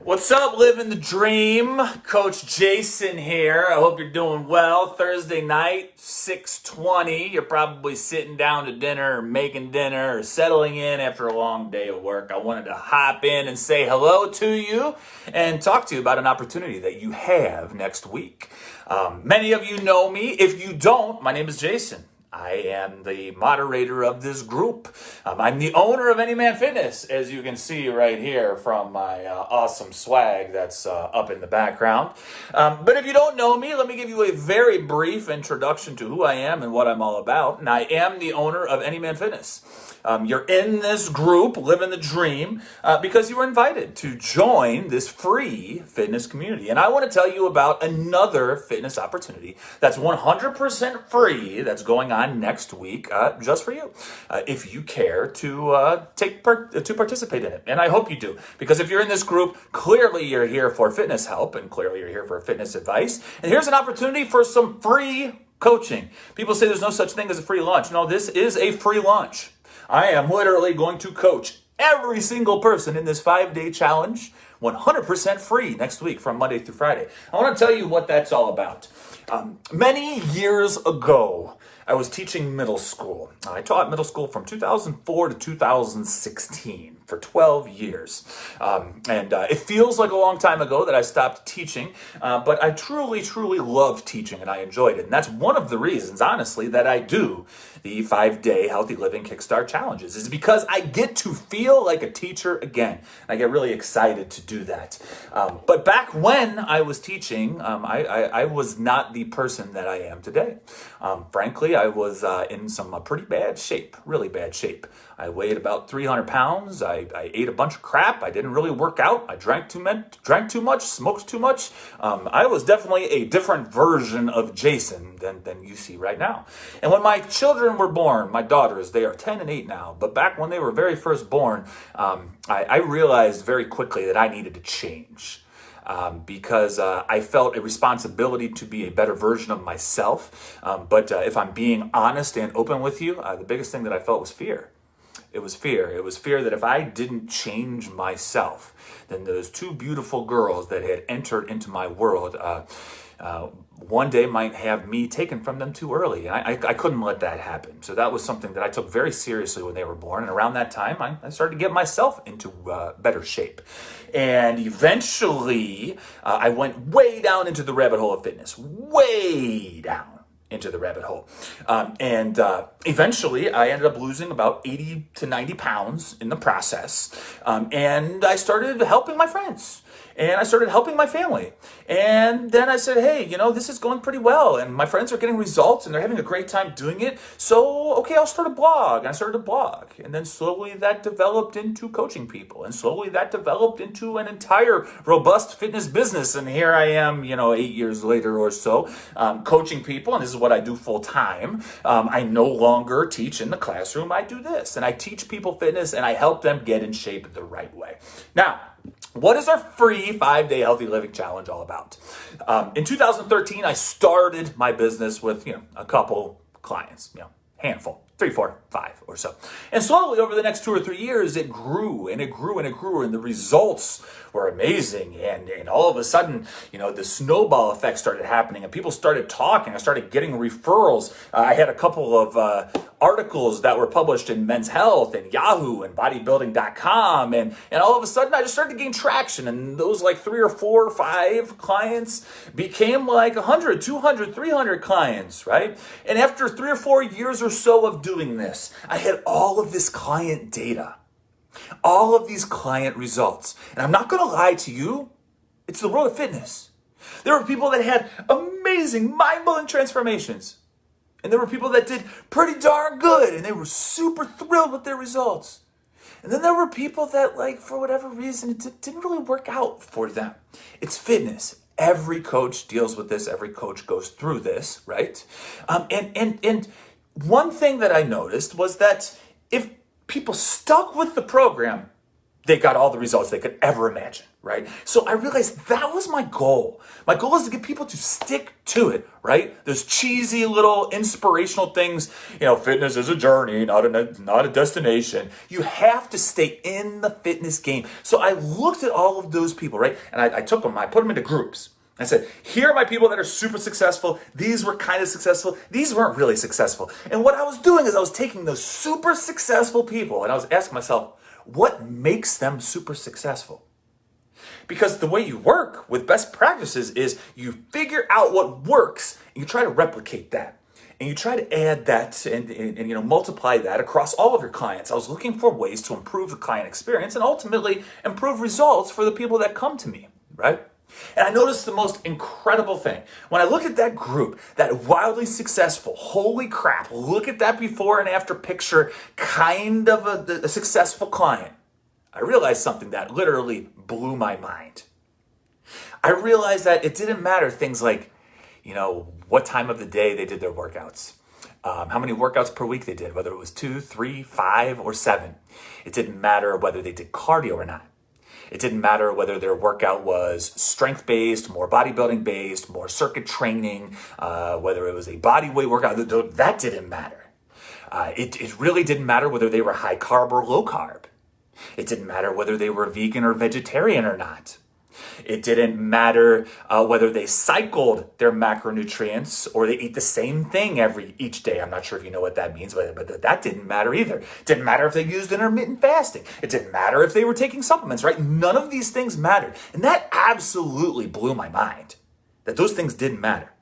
What's up, living the dream? Coach Jason here. I hope you're doing well. Thursday night, 6:20. You're probably sitting down to dinner or making dinner or settling in after a long day of work. I wanted to hop in and say hello to you and talk to you about an opportunity that you have next week. Many of you know me. If you don't, my name is Jason. I am the moderator of this group. I'm the owner of Anyman Fitness, as you can see right here from my awesome swag that's up in the background. But if you don't know me, let me give you a very brief introduction to who I am and what I'm all about. And I am the owner of Anyman Fitness. You're in this group, living the dream, because you were invited to join this free fitness community. And I want to tell you about another fitness opportunity that's 100% free that's going on next week just for you, if you care to participate in it. And I hope you do, because if you're in this group, clearly you're here for fitness help, and clearly you're here for fitness advice. And here's an opportunity for some free coaching. People say there's no such thing as a free lunch. No, this is a free lunch. I am literally going to coach every single person in this 5-day challenge 100% free next week from Monday through Friday. I want to tell you what that's all about. Many years ago, I was teaching middle school. I taught middle school from 2004 to 2016 for 12 years. It feels like a long time ago that I stopped teaching, but I truly, truly loved teaching and I enjoyed it. And that's one of the reasons, honestly, that I do the 5-day Healthy Living Kickstart Challenges, is because I get to feel like a teacher again. I get really excited to do that. But back when I was teaching, I was not the person that I am today. Frankly, I was in some pretty bad shape, really bad shape. I weighed about 300 pounds. I ate a bunch of crap. I didn't really work out. I drank too much, smoked too much. I was definitely a different version of Jason than you see right now. And when my children were born, my daughters, they are 10 and 8 now, but back when they were very first born, I realized very quickly that I needed to change. Because I felt a responsibility to be a better version of myself. But if I'm being honest and open with you, the biggest thing that I felt was fear. It was fear. It was fear that if I didn't change myself, then those two beautiful girls that had entered into my world one day might have me taken from them too early. And I couldn't let that happen. So that was something that I took very seriously when they were born. And around that time, I started to get myself into better shape. And eventually, I went way down into the rabbit hole of fitness. Way down into the rabbit hole. Eventually, I ended up losing about 80 to 90 pounds in the process. And I started helping my friends. And I started helping my family. And then I said, hey, this is going pretty well. And my friends are getting results and they're having a great time doing it. So, okay, I'll start a blog. And I started a blog. And then slowly that developed into coaching people. And slowly that developed into an entire robust fitness business. And here I am, 8 years later or so, coaching people. And this is what I do full time. I no longer teach in the classroom. I do this. And I teach people fitness and I help them get in shape the right way. Now, what is our free 5-day Healthy Living Challenge all about? In 2013, I started my business with, a couple clients, handful, 3, 4, 5 or so. And slowly over the next 2 or 3 years, it grew and it grew and it grew. And the results were amazing. And all of a sudden, the snowball effect started happening and people started talking. I started getting referrals. I had a couple of articles that were published in Men's Health and Yahoo and bodybuilding.com. And all of a sudden I just started to gain traction. And those like 3 or 4 or 5 clients became like 100, 200, 300 clients, right? And after 3 or 4 years or so of doing this, I had all of this client data, all of these client results. And I'm not going to lie to you, it's the world of fitness. There were people that had amazing, mind-blowing transformations. And there were people that did pretty darn good and they were super thrilled with their results. And then there were people that, for whatever reason, it didn't really work out for them. It's fitness. Every coach deals with this. Every coach goes through this, right? And one thing that I noticed was that if people stuck with the program, they got all the results they could ever imagine, right? So I realized that was my goal. My goal is to get people to stick to it, right? Those cheesy little inspirational things, fitness is a journey, not a destination. You have to stay in the fitness game. So I looked at all of those people, right? And I took them, I put them into groups. I said, here are my people that are super successful. These were kind of successful. These weren't really successful. And what I was doing is I was taking those super successful people and I was asking myself, what makes them super successful? Because the way you work with best practices is you figure out what works and you try to replicate that. And you try to add that and multiply that across all of your clients. I was looking for ways to improve the client experience and ultimately improve results for the people that come to me, right? And I noticed the most incredible thing. When I looked at that group, that wildly successful, holy crap, look at that before and after picture, kind of a successful client. I realized something that literally blew my mind. I realized that it didn't matter things like, what time of the day they did their workouts, how many workouts per week they did, whether it was 2, 3, 5, or 7. It didn't matter whether they did cardio or not. It didn't matter whether their workout was strength-based, more bodybuilding-based, more circuit training, whether it was a body weight workout. That didn't matter. It really didn't matter whether they were high carb or low carb. It didn't matter whether they were vegan or vegetarian or not. It didn't matter whether they cycled their macronutrients or they ate the same thing each day. I'm not sure if you know what that means, but that didn't matter either. It didn't matter if they used intermittent fasting. It didn't matter if they were taking supplements, right? None of these things mattered. And that absolutely blew my mind, that those things didn't matter,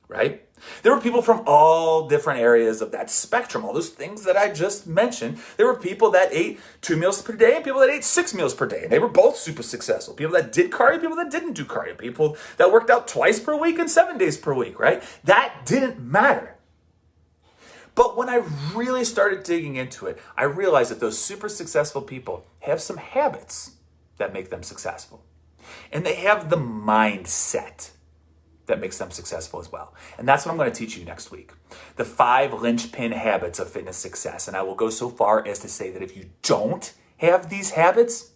right? There were people from all different areas of that spectrum, all those things that I just mentioned. There were people that ate 2 meals per day and people that ate 6 meals per day. And they were both super successful. People that did cardio, people that didn't do cardio. People that worked out twice per week and 7 days per week, right? That didn't matter. But when I really started digging into it, I realized that those super successful people have some habits that make them successful. And they have the mindset that makes them successful as well. And that's what I'm going to teach you next week. The 5 linchpin habits of fitness success. And I will go so far as to say that if you don't have these habits,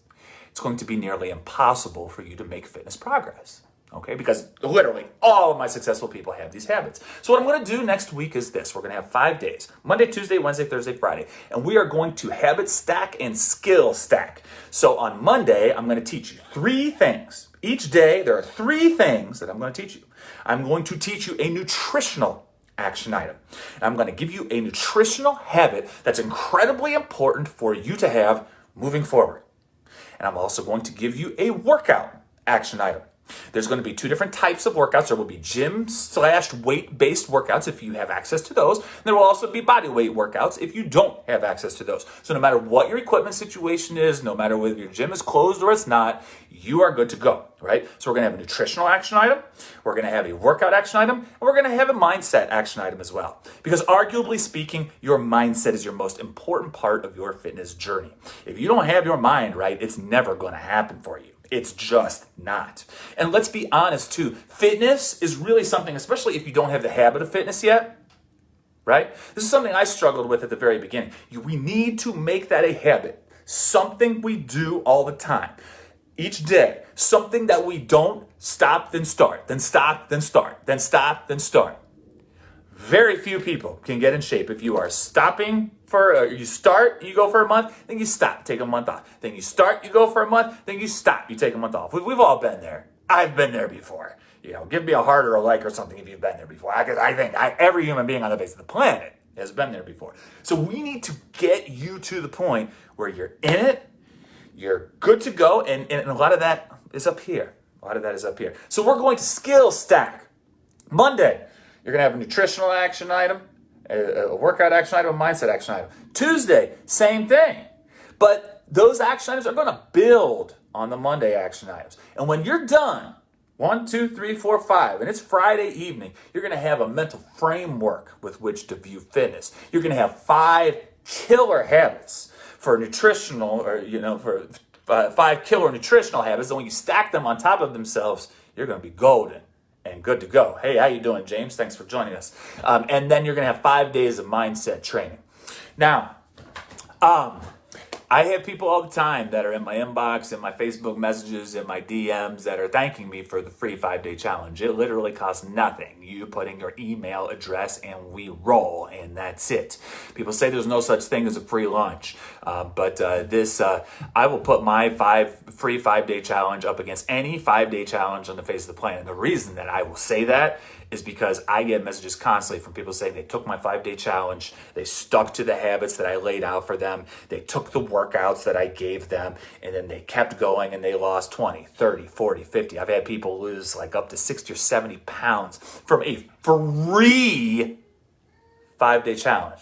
it's going to be nearly impossible for you to make fitness progress. Okay? Because literally all of my successful people have these habits. So what I'm going to do next week is this. We're going to have 5 days. Monday, Tuesday, Wednesday, Thursday, Friday. And we are going to habit stack and skill stack. So on Monday, I'm going to teach you 3 things. Each day, there are 3 things that I'm going to teach you. I'm going to teach you a nutritional action item. I'm going to give you a nutritional habit that's incredibly important for you to have moving forward. And I'm also going to give you a workout action item. There's going to be 2 different types of workouts. There will be gym/weight-based workouts if you have access to those. And there will also be body weight workouts if you don't have access to those. So no matter what your equipment situation is, no matter whether your gym is closed or it's not, you are good to go, right? So we're going to have a nutritional action item, we're going to have a workout action item, and we're going to have a mindset action item as well. Because arguably speaking, your mindset is your most important part of your fitness journey. If you don't have your mind right, it's never going to happen for you. It's just not. And let's be honest too, fitness is really something, especially if you don't have the habit of fitness yet, right? This is something I struggled with at the very beginning. We need to make that a habit, something we do all the time. Each day, something that we don't stop, then start, then stop, then start, then stop, then start. Very few people can get in shape if you are stopping you start, you go for a month, then you stop, take a month off. Then you start, you go for a month, then you stop, you take a month off. We've all been there. I've been there before. Give me a heart or a like or something if you've been there before. Because I think every human being on the face of the planet has been there before. So we need to get you to the point where you're in it, you're good to go, and a lot of that is up here. So we're going to skill stack. Monday, you're going to have a nutritional action item, a workout action item, a mindset action item. Tuesday, same thing. But those action items are going to build on the Monday action items. And when you're done, 1, 2, 3, 4, 5, and it's Friday evening, you're going to have a mental framework with which to view fitness. You're going to have 5 killer habits for nutritional, for 5 killer nutritional habits. And when you stack them on top of themselves, you're going to be golden and good to go. Hey, how you doing, James? Thanks for joining us. And then you're going to have 5 days of mindset training. Now, I have people all the time that are in my inbox, in my Facebook messages, in my DMs that are thanking me for the free 5-day challenge. It literally costs nothing. You put in your email address and we roll, and that's it. People say there's no such thing as a free lunch, but I will put my free 5-day challenge up against any 5-day challenge on the face of the planet. The reason that I will say that is because I get messages constantly from people saying they took my 5-day challenge, they stuck to the habits that I laid out for them, they took the workouts that I gave them, and then they kept going and they lost 20, 30, 40, 50. I've had people lose like up to 60 or 70 pounds from a free 5-day challenge.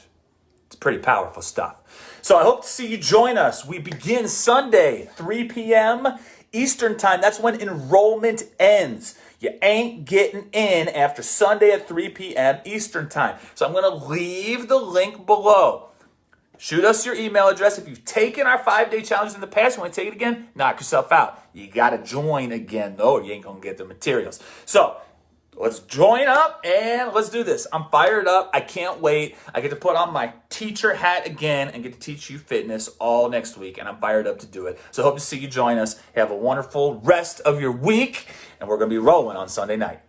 It's pretty powerful stuff. So I hope to see you join us. We begin Sunday, 3 p.m. Eastern time. That's when enrollment ends. You ain't getting in after Sunday at 3 p.m. Eastern time. So I'm going to leave the link below. Shoot us your email address. If you've taken our 5-day challenge in the past, you want to take it again, knock yourself out. You got to join again, though, or you ain't going to get the materials. So let's join up and let's do this. I'm fired up. I can't wait. I get to put on my teacher hat again and get to teach you fitness all next week, and I'm fired up to do it. So hope to see you join us. Have a wonderful rest of your week, and we're going to be rolling on Sunday night.